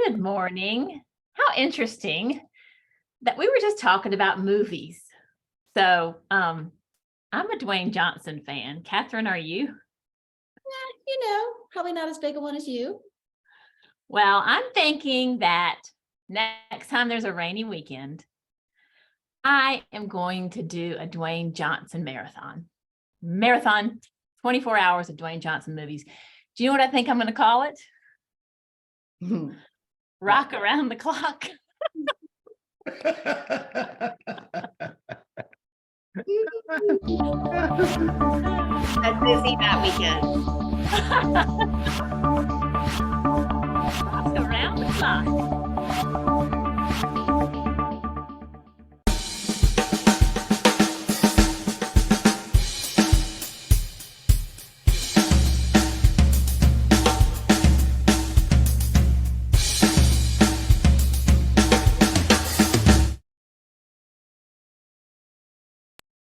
Good morning. How interesting that we were just talking about movies. So, I'm a Dwayne Johnson fan. Kathryn, are you? Probably not as big a one as you. Well, I'm thinking that next time there's a rainy weekend, I am going to do a Dwayne Johnson marathon. 24 hours of Dwayne Johnson movies. Do you know what I think I'm going to call it? Rock Around the Clock. That's busy that weekend. Rock Around the Clock.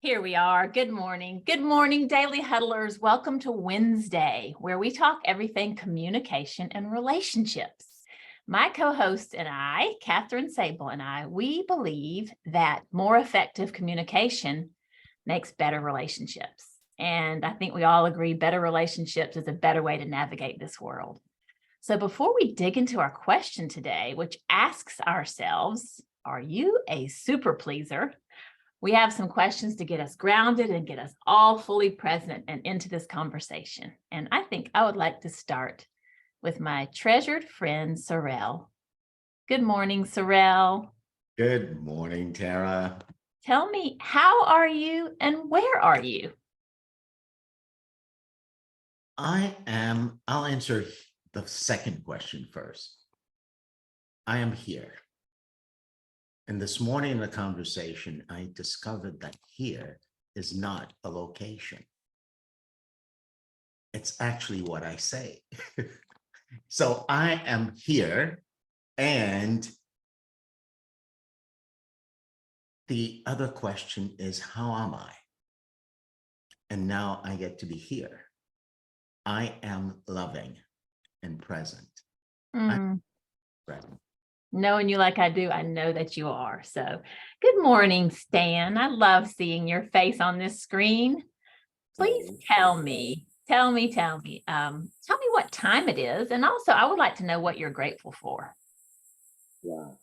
Here we are. Good morning. Good morning, Daily Huddlers. Welcome to Wednesday, where we talk everything communication and relationships. My co-host and I, Kathryn Sabol and I, we believe that more effective communication makes better relationships. And I think we all agree better relationships is a better way to navigate this world. So before we dig into our question today, which asks ourselves, are you a super pleaser? We have some questions to get us grounded and get us all fully present and into this conversation. And I think I would like to start with my treasured friend, Sorrel. Good morning, Sorrel. Good morning, Tara. Tell me, how are you and where are you? I'll answer the second question first. I am here. And this morning in the conversation, I discovered that here is not a location. It's actually what I say. So I am here, and the other question is, how am I? And now I get to be here. I am loving and present. I'm present. Knowing you like I do, I know that you are. So good morning, Stan. I love seeing your face on this screen. Please tell me what time it is. And also I would like to know what you're grateful for. Wow.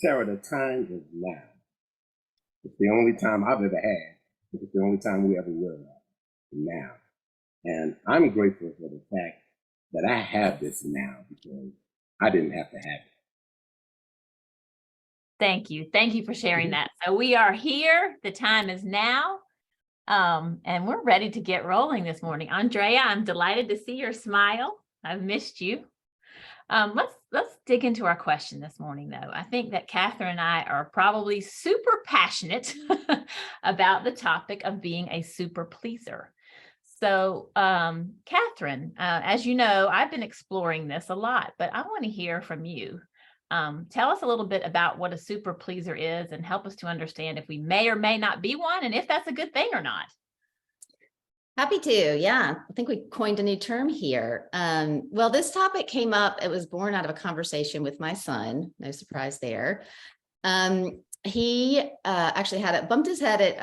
Tara, the time is now. It's the only time I've ever had. It's the only time we ever will have. Now. And I'm grateful for the fact that I have this now because I didn't have to have it. Thank you. Thank you for sharing that. So we are here. The time is now. And we're ready to get rolling this morning. Andrea, I'm delighted to see your smile. I've missed you. Let's dig into our question this morning, though. I think that Kathryn and I are probably super passionate about the topic of being a super pleaser. So, Kathryn, as you know, I've been exploring this a lot, but I want to hear from you. Tell us a little bit about what a super pleaser is and help us to understand if we may or may not be one and if that's a good thing or not. Happy to. Yeah, I think we coined a new term here. Well, this topic came up. It was born out of a conversation with my son. No surprise there. He actually bumped his head at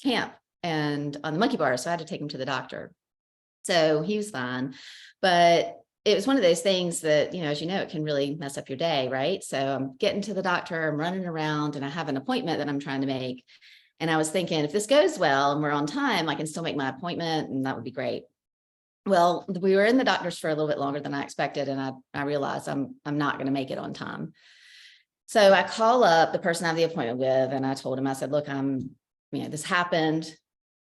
camp and on the monkey bars, so I had to take him to the doctor. So he was fine, but it was one of those things that, as you know, it can really mess up your day, right? So I'm getting to the doctor, I'm running around, and I have an appointment that I'm trying to make. And I was thinking, if this goes well and we're on time, I can still make my appointment, and that would be great. Well, we were in the doctor's for a little bit longer than I expected, and I realized I'm not going to make it on time. So I call up the person I have the appointment with, and I told him, I said, look, this happened,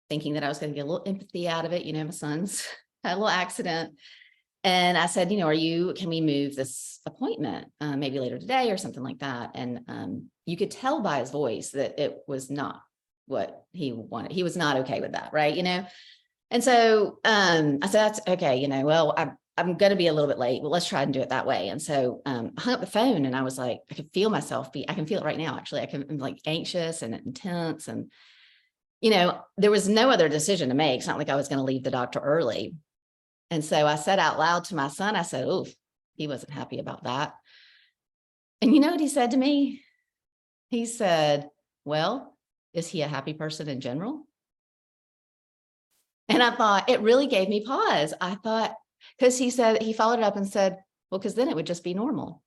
thinking that I was going to get a little empathy out of it. My son's had a little accident. And I said, can we move this appointment maybe later today or something like that? And you could tell by his voice that it was not what he wanted. He was not okay with that, right? And so I said, that's okay, well, I'm going to be a little bit late, but let's try and do it that way. And so I hung up the phone, and I was like, I could feel myself I can feel it right now, actually. I'm like anxious and intense, and there was no other decision to make. It's not like I was going to leave the doctor early. And so I said out loud to my son, I said, oh, he wasn't happy about that. And you know what he said to me? He said, well, is he a happy person in general? And I thought, it really gave me pause. I thought, because he followed it up and said, well, because then it would just be normal.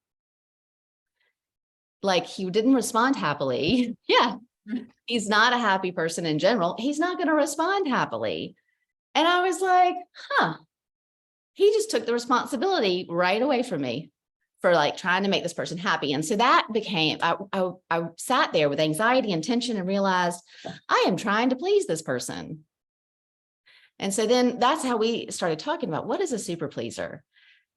Like, he didn't respond happily. Yeah. He's not a happy person in general. He's not going to respond happily. And I was like, he just took the responsibility right away from me for like trying to make this person happy. And so that became, I sat there with anxiety and tension and realized I am trying to please this person. And so then that's how we started talking about what is a super pleaser.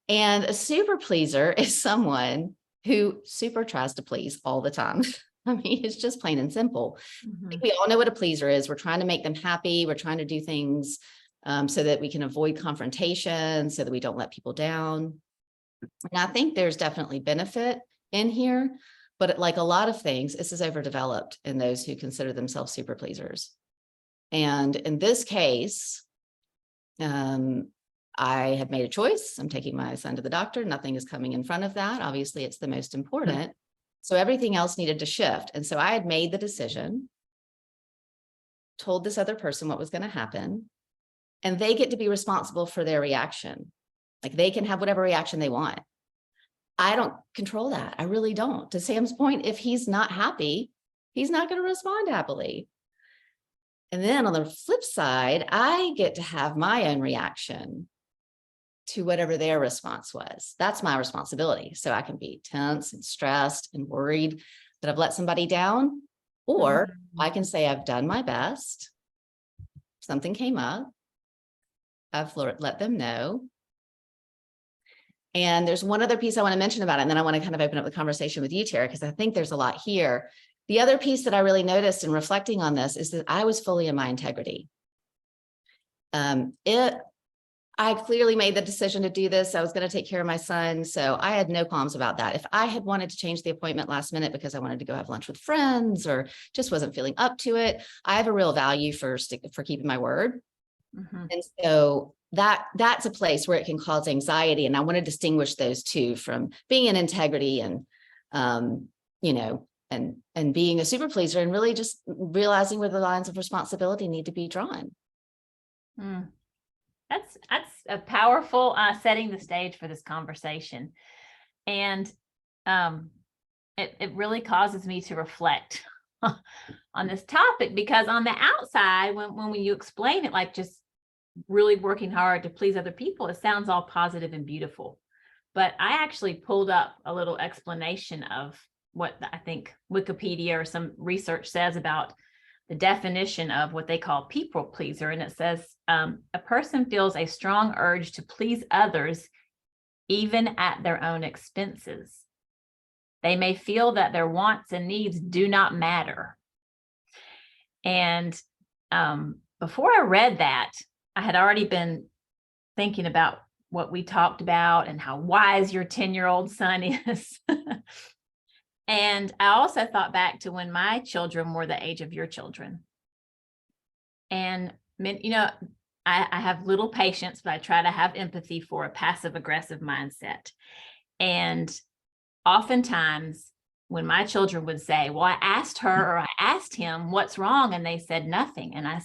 And a super pleaser is someone who super tries to please all the time. I mean, it's just plain and simple. I think we all know what a pleaser is. We're trying to make them happy. We're trying to do things so that we can avoid confrontation, so that we don't let people down. And I think there's definitely benefit in here, but like a lot of things, this is overdeveloped in those who consider themselves super pleasers. And in this case, I had made a choice. I'm taking my son to the doctor. Nothing is coming in front of that. Obviously, it's the most important. So everything else needed to shift. And so I had made the decision, told this other person what was going to happen, and they get to be responsible for their reaction. Like, they can have whatever reaction they want. I don't control that. I really don't. To Sam's point, if he's not happy, he's not going to respond happily. And then on the flip side, I get to have my own reaction to whatever their response was. That's my responsibility. So I can be tense and stressed and worried that I've let somebody down, or I can say I've done my best. Something came up. I've let them know. And there's one other piece I want to mention about it, and then I want to kind of open up the conversation with you, Tara, because I think there's a lot here. The other piece that I really noticed in reflecting on this is that I was fully in my integrity. I clearly made the decision to do this. I was going to take care of my son, so I had no qualms about that. If I had wanted to change the appointment last minute because I wanted to go have lunch with friends or just wasn't feeling up to it, I have a real value for keeping my word. And so that's a place where it can cause anxiety. And I want to distinguish those two from being in integrity and, and being a super pleaser, and really just realizing where the lines of responsibility need to be drawn. That's a powerful setting the stage for this conversation. And it really causes me to reflect on this topic, because on the outside, when you explain it, like just really working hard to please other people, it sounds all positive and beautiful. But I actually pulled up a little explanation of what I think Wikipedia or some research says about the definition of what they call people pleaser. And it says, a person feels a strong urge to please others, even at their own expenses. They may feel that their wants and needs do not matter. And before I read that, I had already been thinking about what we talked about and how wise your 10-year-old son is. And I also thought back to when my children were the age of your children. And, I have little patience, but I try to have empathy for a passive aggressive mindset. And oftentimes when my children would say, well, I asked her or I asked him what's wrong, and they said nothing. And I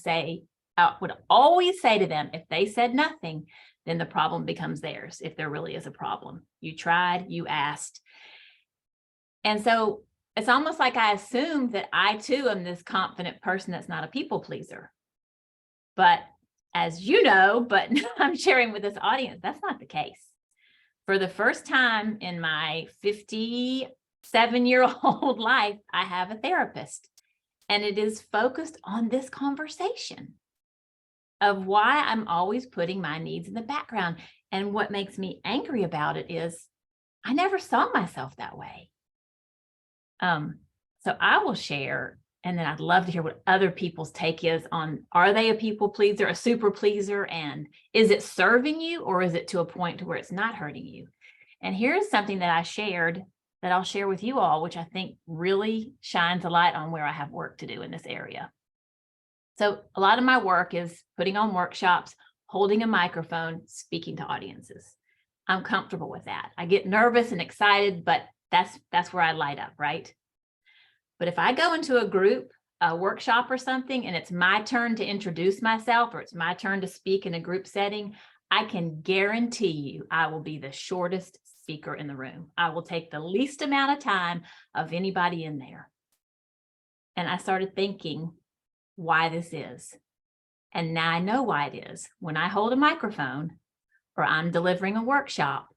would always say to them, if they said nothing, then the problem becomes theirs. If there really is a problem, you tried, you asked. And so it's almost like I assumed that I too am this confident person that's not a people pleaser. But as you know, but I'm sharing with this audience, that's not the case. For the first time in my 57-year-old life, I have a therapist, and it is focused on this conversation of why I'm always putting my needs in the background. And what makes me angry about it is I never saw myself that way. So I will share, and then I'd love to hear what other people's take is on, are they a people pleaser, a super pleaser, and is it serving you, or is it to a point to where it's not hurting you? And here's something that I shared that I'll share with you all, which I think really shines a light on where I have work to do in this area. So a lot of my work is putting on workshops, holding a microphone, speaking to audiences. I'm comfortable with that. I get nervous and excited, but that's where I light up, right? But if I go into a group, a workshop or something, and it's my turn to introduce myself, or it's my turn to speak in a group setting, I can guarantee you I will be the shortest speaker in the room. I will take the least amount of time of anybody in there. And I started thinking why this is. And now I know why it is. When I hold a microphone or I'm delivering a workshop,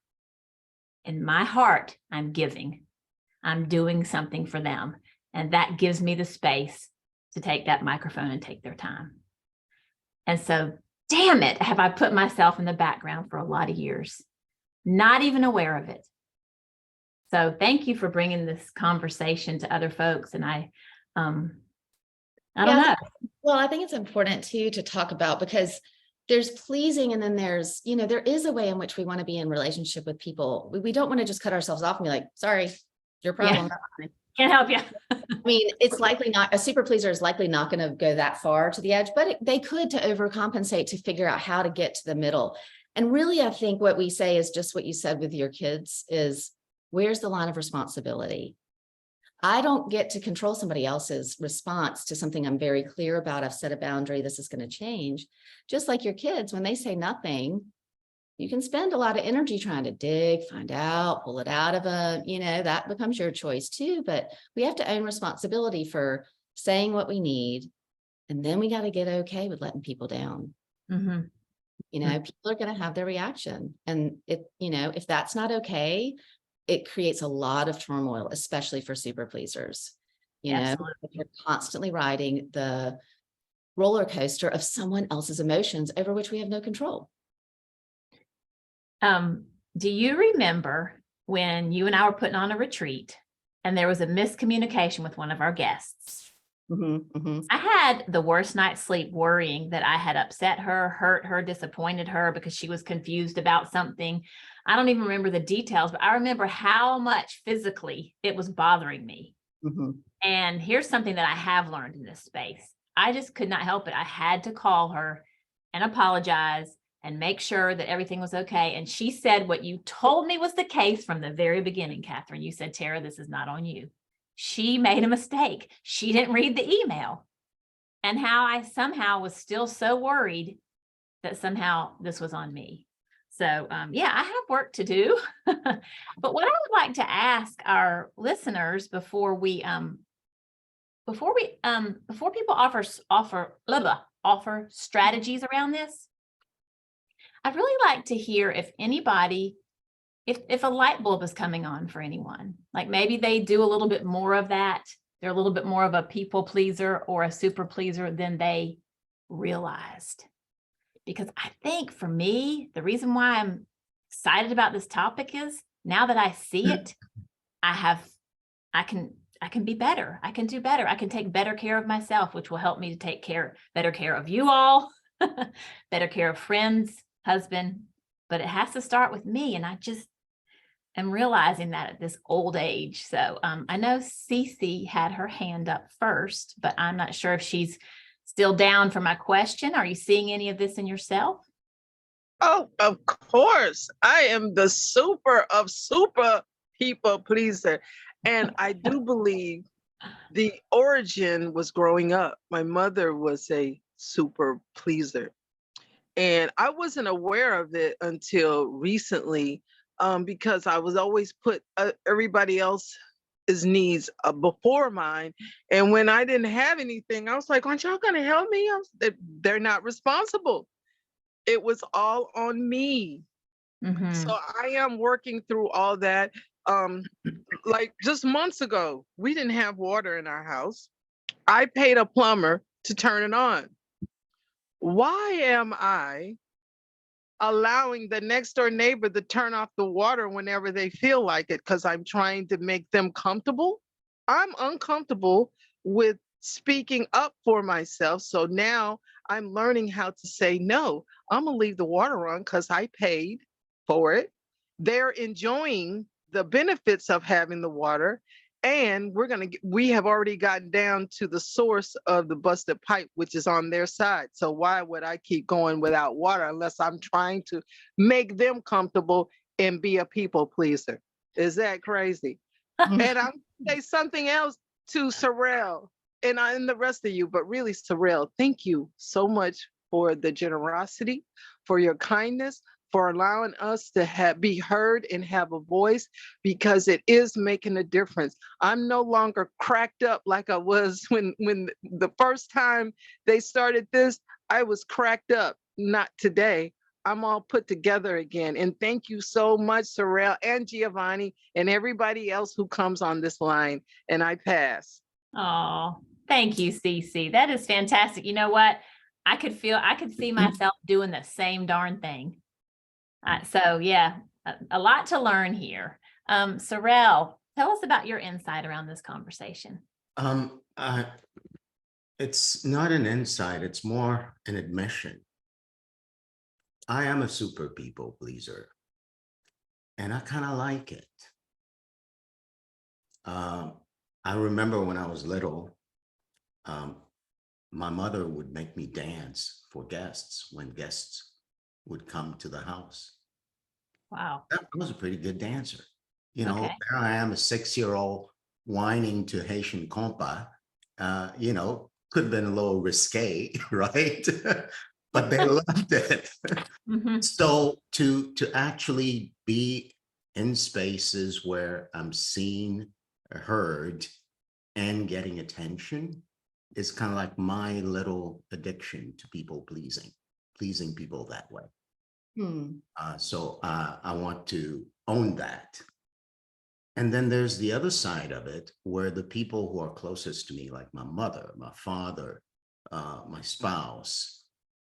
in my heart, I'm giving. I'm doing something for them. And that gives me the space to take that microphone and take their time. And so, damn it, have I put myself in the background for a lot of years, not even aware of it. So thank you for bringing this conversation to other folks. And I don't know. Well, I think it's important too to talk about, because there's pleasing, and then there's, there is a way in which we want to be in relationship with people. We don't want to just cut ourselves off and be like, sorry, your problem. Yeah. Can't help you. I mean, it's likely not, a super pleaser is likely not going to go that far to the edge, but they could, to overcompensate, to figure out how to get to the middle. And really, I think what we say is just what you said with your kids is, where's the line of responsibility? I don't get to control somebody else's response to something I'm very clear about. I've set a boundary. This is going to change. Just like your kids, when they say nothing, you can spend a lot of energy trying to dig, find out, pull it out of that becomes your choice too. But we have to own responsibility for saying what we need. And then we got to get okay with letting people down. Mm-hmm. People are going to have their reaction. And if that's not okay, it creates a lot of turmoil, especially for super pleasers. If you're constantly riding the roller coaster of someone else's emotions over which we have no control. Do you remember when you and I were putting on a retreat and there was a miscommunication with one of our guests? Mm-hmm, mm-hmm. I had the worst night's sleep worrying that I had upset her, hurt her, disappointed her because she was confused about something. I don't even remember the details, but I remember how much physically it was bothering me. Mm-hmm. And here's something that I have learned in this space. I just could not help it. I had to call her and apologize and make sure that everything was okay. And she said what you told me was the case from the very beginning, Kathryn. You said, Tara, this is not on you. She made a mistake. She didn't read the email. And how I somehow was still so worried that somehow this was on me. So I have work to do. But what I would like to ask our listeners before people offer strategies around this, I'd really like to hear if anybody, if a light bulb is coming on for anyone, like maybe they do a little bit more of that. They're a little bit more of a people pleaser or a super pleaser than they realized. Because I think for me, the reason why I'm excited about this topic is now that I see it, I can be better. I can do better. I can take better care of myself, which will help me to take better care of you all, better care of friends, husband, but it has to start with me. And I just am realizing that at this old age. So I know Cece had her hand up first, but I'm not sure if she's still down for my question. Are you seeing any of this in yourself? Oh, of course. I am the super people pleaser. And I do believe the origin was growing up. My mother was a super pleaser. And I wasn't aware of it until recently, because I was always put everybody else's needs before mine. And when I didn't have anything, I was like, aren't y'all going to help me? They're not responsible. It was all on me. Mm-hmm. So I am working through all that. Like just months ago, we didn't have water in our house. I paid a plumber to turn it on. Why am I allowing the next door neighbor to turn off the water whenever they feel like it because I'm trying to make them comfortable? I'm uncomfortable with speaking up for myself. So now I'm learning how to say, no, I'm going to leave the water on because I paid for it. They're enjoying the benefits of having the water. And we have already gotten down to the source of the busted pipe, which is on their side. So why would I keep going without water unless I'm trying to make them comfortable and be a people pleaser. Is that crazy? And I'll say something else to Sorrel and the rest of you, but really, Sorrel, thank you so much for the generosity, for your kindness, for allowing us to be heard and have a voice, because it is making a difference. I'm no longer cracked up like I was when the first time they started this. I was cracked up. Not today. I'm all put together again. And thank you so much, Sorrel and Giovanni and everybody else who comes on this line. And I pass. Oh, thank you, Cece. That is fantastic. You know what? I could see myself doing the same darn thing. So yeah, a lot to learn here. Sorrel, tell us about your insight around this conversation. It's not an insight, it's more an admission. I am a super people pleaser, and I kind of like it. I remember when I was little, my mother would make me dance for guests when guests would come to the house. Wow. I was a pretty good dancer. You know, Okay. there I am, a 6-year-old whining to Haitian compa. You know, could have been a little risque, right? But they loved it. Mm-hmm. So to actually be in spaces where I'm seen, heard, and getting attention is kind of like my little addiction to people pleasing people that way. So I want to own that. And then there's the other side of it, where the people who are closest to me, like my mother, my father, my spouse,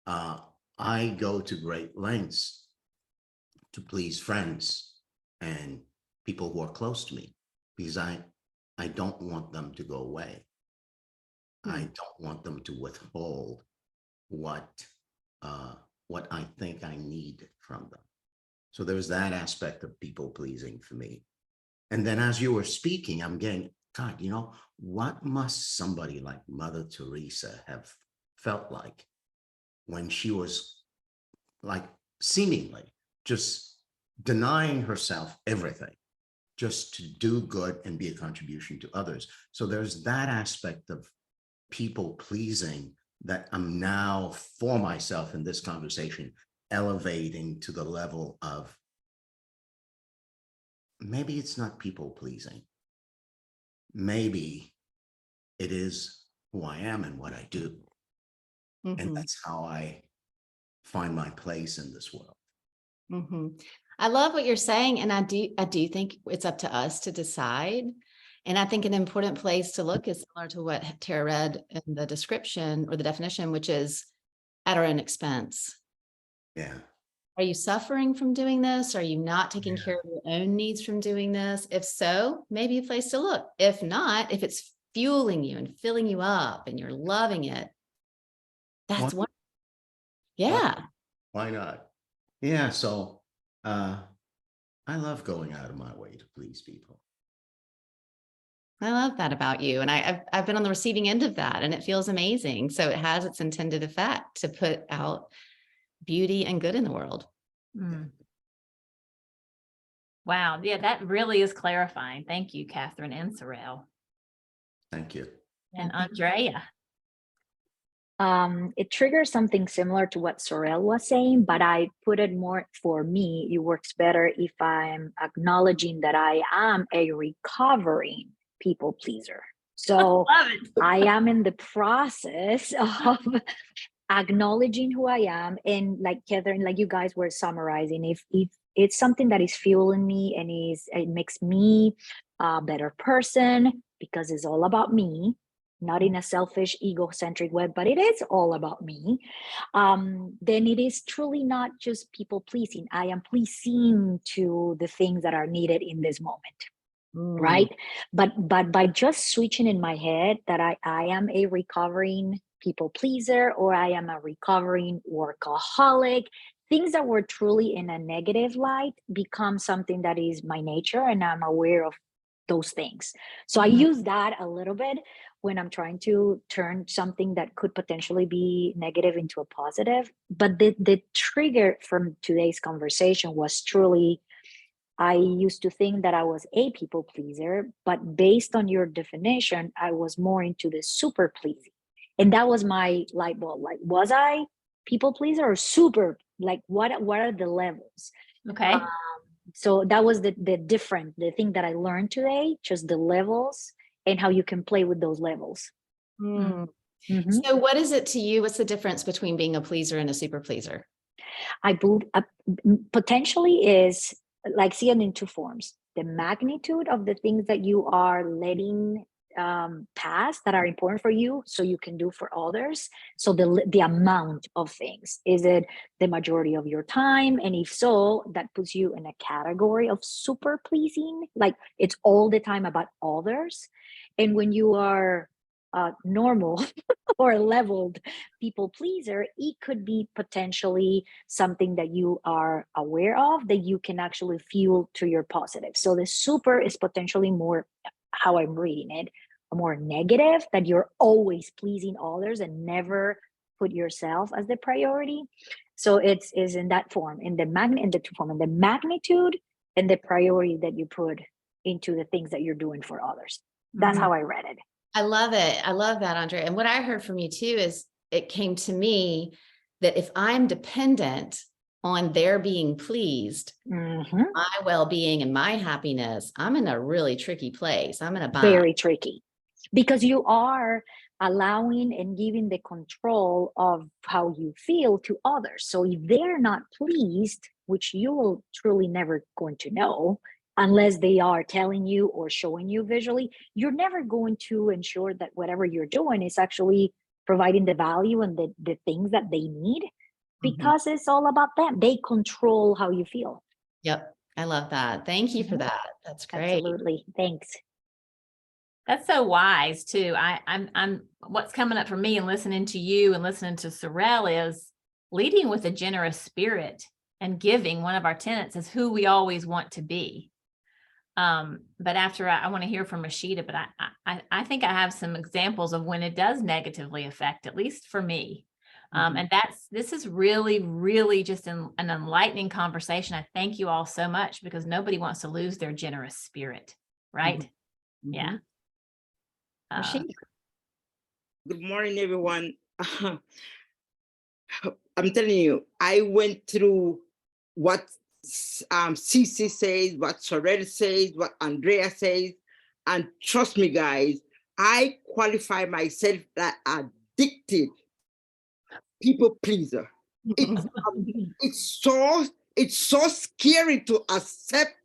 I go to great lengths to please friends and people who are close to me, because I don't want them to go away. I don't want them to withhold what I think I need from them. So there's that aspect of people pleasing for me. And then as you were speaking, I'm getting, God, you know, what must somebody like Mother Teresa have felt like when she was like seemingly just denying herself everything just to do good and be a contribution to others. So there's that aspect of people pleasing that I'm now, for myself in this conversation, elevating to the level of, maybe it's not people pleasing. Maybe it is who I am and what I do. And that's how I find my place in this world. I love what you're saying. And I do think it's up to us to decide. And I think an important place to look is similar to what Tara read in the description or the definition, which is at our own expense. Yeah. Are you suffering from doing this? Are you not taking care of your own needs from doing this? If so, maybe a place to look. If not, if it's fueling you and filling you up and you're loving it, that's one. Yeah. Why not? Yeah. So I love going out of my way to please people. I love that about you. And I've been on the receiving end of that, and it feels amazing. So it has its intended effect to put out beauty and good in the world. Wow. Yeah, that really is clarifying. Thank you, Kathryn and Sorrel. Thank you. And Andrea. It triggers something similar to what Sorrel was saying, but I put it more, for me, it works better if I'm acknowledging that I am a recovering people pleaser. So I am in the process of acknowledging who I am. And like Kathryn, like you guys were summarizing, if it's something that is fueling me and it makes me a better person because it's all about me, not in a selfish, egocentric way, but it is all about me, then it is truly not just people pleasing. I am pleasing to the things that are needed in this moment. Right. But by just switching in my head that I am a recovering people pleaser, or I am a recovering workaholic, things that were truly in a negative light become something that is my nature, and I'm aware of those things. So I use that a little bit when I'm trying to turn something that could potentially be negative into a positive. But the trigger from today's conversation was truly I used to think that I was a people pleaser, but based on your definition, I was more into the super pleasing. And that was my light bulb. Like, was I people pleaser or super? Like, what are the levels? Okay. So that was the thing that I learned today, just the levels and how you can play with those levels. Mm. Mhm. So what is it to you? What's the difference between being a pleaser and a super pleaser? I believe potentially is like see it in two forms: the magnitude of the things that you are letting pass that are important for you, so you can do for others. So the amount of things, is it the majority of your time? And if so, that puts you in a category of super pleasing, like it's all the time about others. And when you are normal or leveled people pleaser, it could be potentially something that you are aware of that you can actually fuel to your positive. So the super is potentially more, how I'm reading it, more negative, that you're always pleasing others and never put yourself as the priority. So it's is in that form, in the two form, in the magnitude and the priority that you put into the things that you're doing for others. That's Mhm. how I read it. I love it. I love that, Andrea. And what I heard from you too is it came to me that if I'm dependent on their being pleased, Mhm. my well-being and my happiness, I'm in a really tricky place. I'm in a bind. Very tricky, because you are allowing and giving the control of how you feel to others. So if they're not pleased, which you will truly never going to know unless they are telling you or showing you visually, you're never going to ensure that whatever you're doing is actually providing the value and the things that they need, because it's all about them. They control how you feel. Yep. I love that. Thank you for Mhm. that. That's great. Absolutely. Thanks. That's so wise too. I'm what's coming up for me and listening to you and listening to Sorrel is leading with a generous spirit and giving. One of our tenets is who we always want to be. But after I want to hear from Rashida, but I think I have some examples of when it does negatively affect, at least for me. And this is really, really just an enlightening conversation. I thank you all so much, because nobody wants to lose their generous spirit, right? Yeah. Rashida. Good morning, everyone. I'm telling you, I went through what Cece says, what Sorrel says, what Andrea says, and trust me, guys, I qualify myself that addicted people pleaser. It's so scary to accept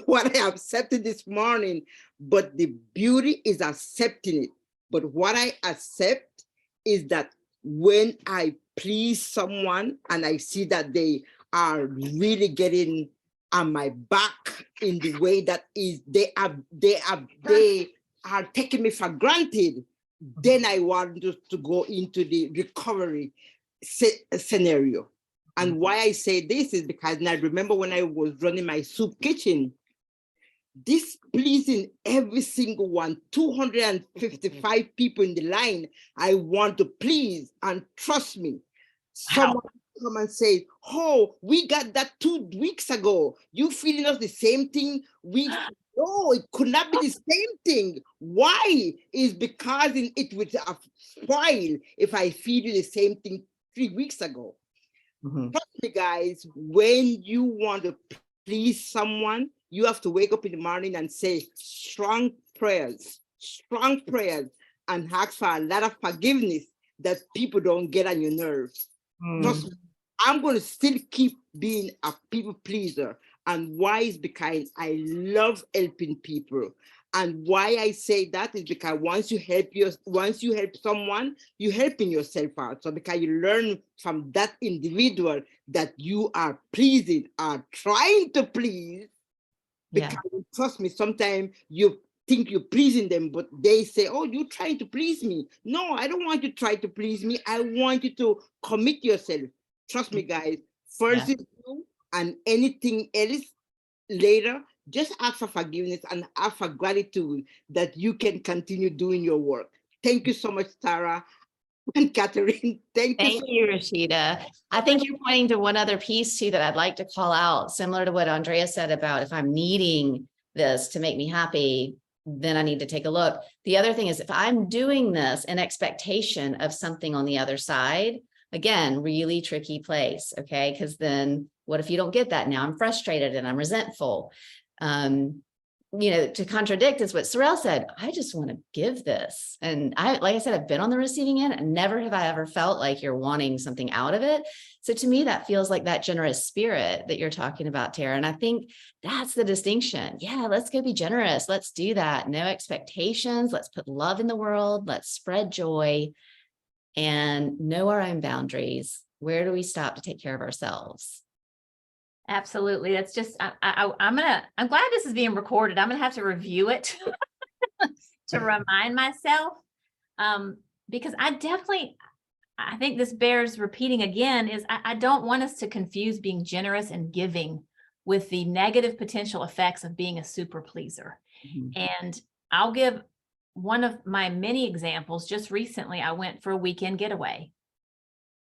what I accepted this morning, but the beauty is accepting it. But what I accept is that when I please someone and I see that they are really getting on my back in the way that is they are taking me for granted, then I want to go into the recovery scenario. And why I say this is because I remember when I was running my soup kitchen, this pleasing every single one, 255 people in the line, I want to please, and trust me, someone come and say, oh, we got that 2 weeks ago. You feeling us the same thing? No, it could not be the same thing. Why? Is because it would spoil if I feel you the same thing 3 weeks ago. Trust me, guys, when you want to please someone, you have to wake up in the morning and say strong prayers, and ask for a lot of forgiveness that people don't get on your nerves. Trust me, I'm going to still keep being a people pleaser. And why is because I love helping people. And why I say that is because once you help someone, you're helping yourself out. So because you learn from that individual that you are pleasing, are trying to please. Because trust me, sometimes you think you're pleasing them, but they say, oh, you're trying to please me. No, I don't want you to try to please me. I want you to commit yourself. Trust me, guys. First is you, and anything else later, just ask for forgiveness and ask for gratitude that you can continue doing your work. Thank you so much, Tara. And Kathryn, thank you. Thank you, Rashida. I think you're pointing to one other piece too that I'd like to call out, similar to what Andrea said about if I'm needing this to make me happy, then I need to take a look. The other thing is if I'm doing this in expectation of something on the other side, again, really tricky place. Okay. Because then what if you don't get that? Now I'm frustrated and I'm resentful. To contradict is what Sorrel said. I just want to give this. And like I said, I've been on the receiving end and never have I ever felt like you're wanting something out of it. So to me, that feels like that generous spirit that you're talking about, Tara. And I think that's the distinction. Yeah, let's go be generous. Let's do that. No expectations. Let's put love in the world. Let's spread joy and know our own boundaries. Where do we stop to take care of ourselves? Absolutely. That's just, I'm glad this is being recorded. I'm gonna have to review it to remind myself. Because I think this bears repeating again, is I don't want us to confuse being generous and giving with the negative potential effects of being a super pleaser. Mm-hmm. And I'll give one of my many examples. Just recently, I went for a weekend getaway.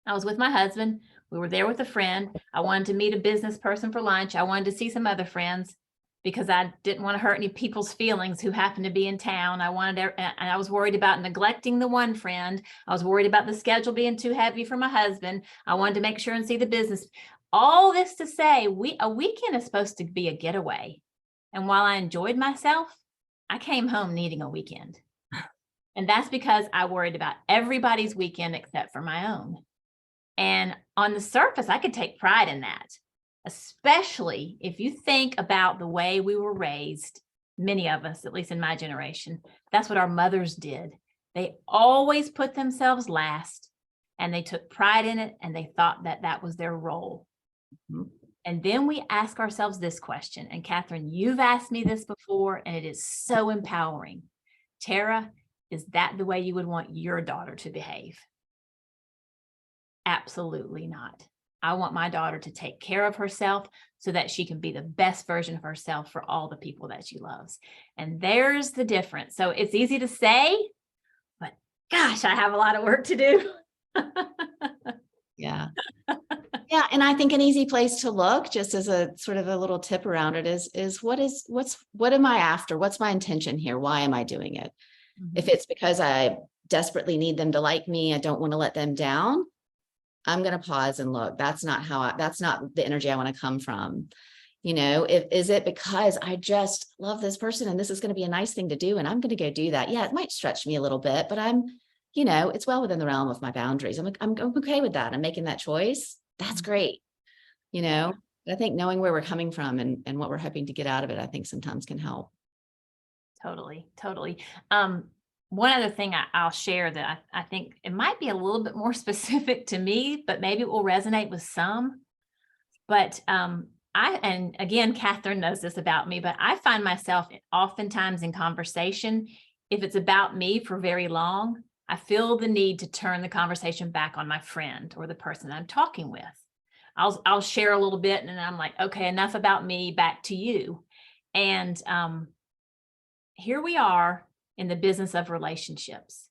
I was with my husband. We were there with a friend. I wanted to meet a business person for lunch. I wanted to see some other friends because I didn't want to hurt any people's feelings who happened to be in town. And I was worried about neglecting the one friend. I was worried about the schedule being too heavy for my husband. I wanted to make sure and see the business. All this to say, a weekend is supposed to be a getaway. And while I enjoyed myself, I came home needing a weekend. And that's because I worried about everybody's weekend except for my own. And on the surface, I could take pride in that, especially if you think about the way we were raised, many of us, at least in my generation. That's what our mothers did. They always put themselves last and they took pride in it and they thought that that was their role. Mm-hmm. And then we ask ourselves this question, and Kathryn, you've asked me this before, and it is so empowering. Tara, is that the way you would want your daughter to behave? Absolutely not. I want my daughter to take care of herself so that she can be the best version of herself for all the people that she loves. And there's the difference. So it's easy to say, but gosh, I have a lot of work to do. Yeah. Yeah. And I think an easy place to look, just as a sort of a little tip around it, is what am I after? What's my intention here? Why am I doing it? Mm-hmm. If it's because I desperately need them to like me, I don't want to let them down, I'm going to pause and look. That's not the energy I want to come from. Is it because I just love this person and this is going to be a nice thing to do and I'm going to go do that? Yeah, it might stretch me a little bit, but it's well within the realm of my boundaries. I'm okay with that. I'm making that choice. That's great. I think knowing where we're coming from and what we're hoping to get out of it, I think sometimes can help. Totally. One other thing I'll share that I think it might be a little bit more specific to me, but maybe it will resonate with some. But and again, Kathryn knows this about me, but I find myself oftentimes in conversation, if it's about me for very long, I feel the need to turn the conversation back on my friend or the person I'm talking with. I'll share a little bit and then I'm like, okay, enough about me, back to you. And here we are in the business of relationships.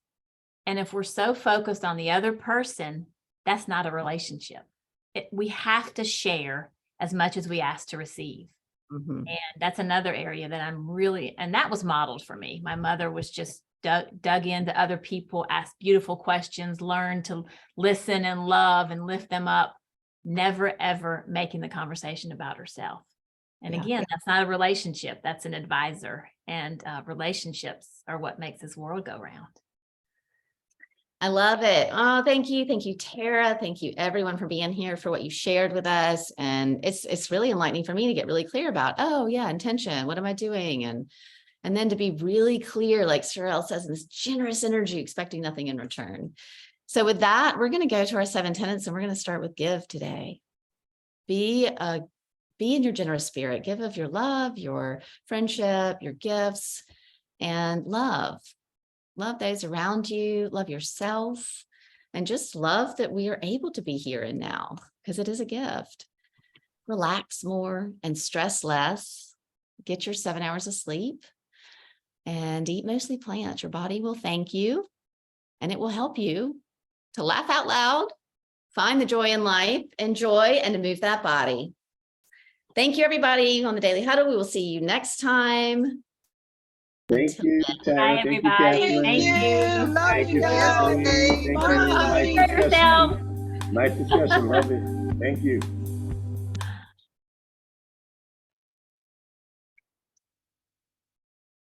And if we're so focused on the other person, that's not a relationship. We have to share as much as we ask to receive. Mm-hmm. And that's another area that and that was modeled for me. My mother was just dug into other people, asked beautiful questions, learned to listen and love and lift them up, never, ever making the conversation about herself. And again, that's not a relationship. That's an advisor. And relationships are what makes this world go round. I love it. Oh, thank you. Thank you, Tara. Thank you, everyone, for being here, for what you shared with us. And it's really enlightening for me to get really clear about, intention. What am I doing? And then to be really clear, like Sorrel says, in this generous energy, expecting nothing in return. So with that, we're going to go to our 7 tenets, and we're going to start with give today. Be in your generous spirit. Give of your love, your friendship, your gifts, and love. Love those around you, love yourself, and just love that we are able to be here and now, because it is a gift. Relax more and stress less. Get your 7 hours of sleep and eat mostly plants. Your body will thank you, and it will help you to laugh out loud, find the joy in life, enjoy, and to move that body. Thank you, everybody on the Daily Huddle. We will see you next time. Thank you, Tara. Bye, Thank you, everybody. Kathryn. Thank you. Love Thank you you, guys. Kathleen. Thank you. Bye. Nice Enjoy yourself. discussion. Nice discussion. Love it. Thank you.